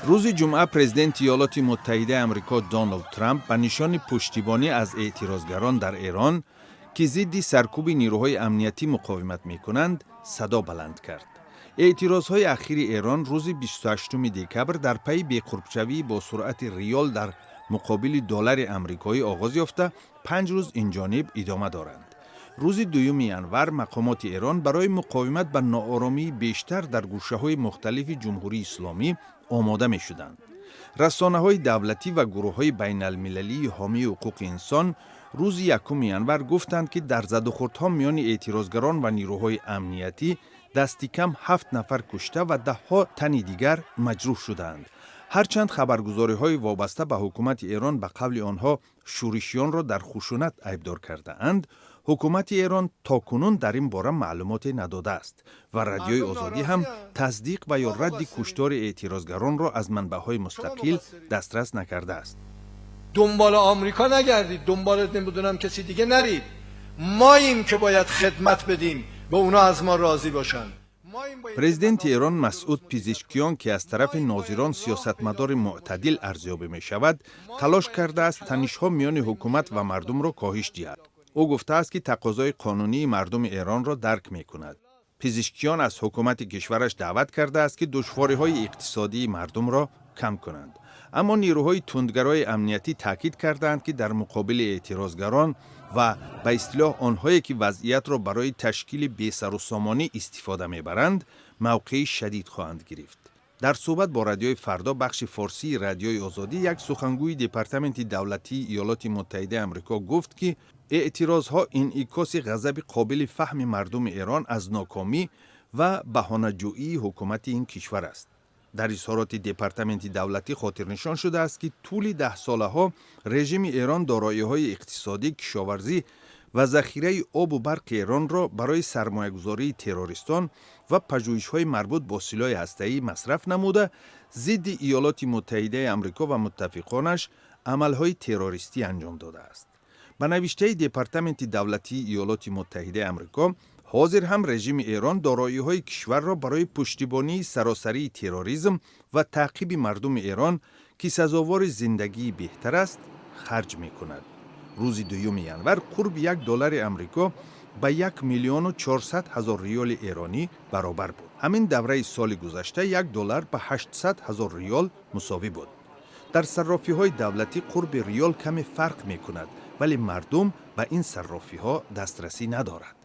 روز جمعه پرزیدنت ایالات متحده آمریکا دونالد ترامپ به نشان پشتیبانی از اعتراضگران در ایران که ضد سرکوب نیروهای امنیتی مقاومت می‌کنند صدا بلند کرد. اعتراضهای اخیر ایران روز 28 دکبر در پی بی‌قرب‌شوی با سرعت ریال در مقابل دلار آمریکایی آغاز یافته 5 روز این جانب ادامه دارند. روز دوم ینور مقامات ایران برای مقاومت به ناآرامی بیشتر در گوشه‌های مختلف جمهوری اسلامی آماده می‌شدند. رسانه‌های دولتی و گروه‌های بین‌المللی حامی حقوق انسان روز 1 ینور گفتند که در زدوخوردها میان اعتراضگران و نیروهای امنیتی دستی کم 7 نفر کشته و ده‌ها تن دیگر مجروح شدند. هرچند خبرگزاری‌های وابسته به حکومت ایران به قول آنها شورشیان را در خشونت عیبدار کرده اند، حکومت ایران تاکنون در این باره معلومات نداده است و رادیوی آزادی هم تصدیق و یا رد کشتار اعتراضگران را از منبع‌های مستقل دسترس نکرده است. دنبال آمریکا نگردید، دنبال نمیدونم کسی دیگه نرید. ماییم که باید خدمت بدیم به اونا از ما راضی باشن. پرزیدنت ایران مسعود پزشکیان که از طرف ناظران سیاستمدار معتدل ارزیابی می شود، تلاش کرده است تنش‌ها میان حکومت و مردم را کاهش دهد. او گفته است که تقاضای قانونی مردم ایران را درک می کند. پزشکیان از حکومت کشورش دعوت کرده است که دشواری‌های اقتصادی مردم را کم کنند. اما نیروهای تندگرای امنیتی تاکید کردند که در مقابل اعتراضگران و به اصطلاح آنهایی که وضعیت را برای تشکیل بی‌سر و سامانی استفاده می‌برند، موقعی شدید خواهند گرفت. در صحبت با رادیوی فردا بخش فارسی رادیوی آزادی، یک سخنگوی دپارتمنت دولتی ایالات متحده آمریکا گفت که اعتراضها انعکاس غضب قابل فهم مردم ایران از ناکامی و بهانه‌جویی حکومت این کشور است. در اظهارات دپارتمنت دولتی خاطر نشان شده است که طول 10 ساله ها رژیم ایران دارایی‌های اقتصادی، کشاورزی و ذخیره آب و برق ایران را برای سرمایه‌گذاری تروریستان و پژوهش‌های مربوط با سلاح هسته‌ای مصرف نموده، ضد ایالات متحده آمریکا و متفقانش عمل‌های تروریستی انجام داده است. به نوشته دپارتمنت دولتی ایالات متحده آمریکا، حاضر هم رژیم ایران دارایی‌های کشور را برای پشتیبانی سراسری تروریسم و تعقیب مردم ایران که سزاوار زندگی بهتر است خرج می‌کند. روز دوم ینور قرب $1 آمریکا به 1,400,000 ریال ایرانی برابر بود. همین دوره سال گذشته $1 به 800,000 ریال مساوی بود. در صرافی‌های دولتی قرب ریال کمی فرق می‌کند، ولی مردم به این صرافی‌ها دسترسی ندارد.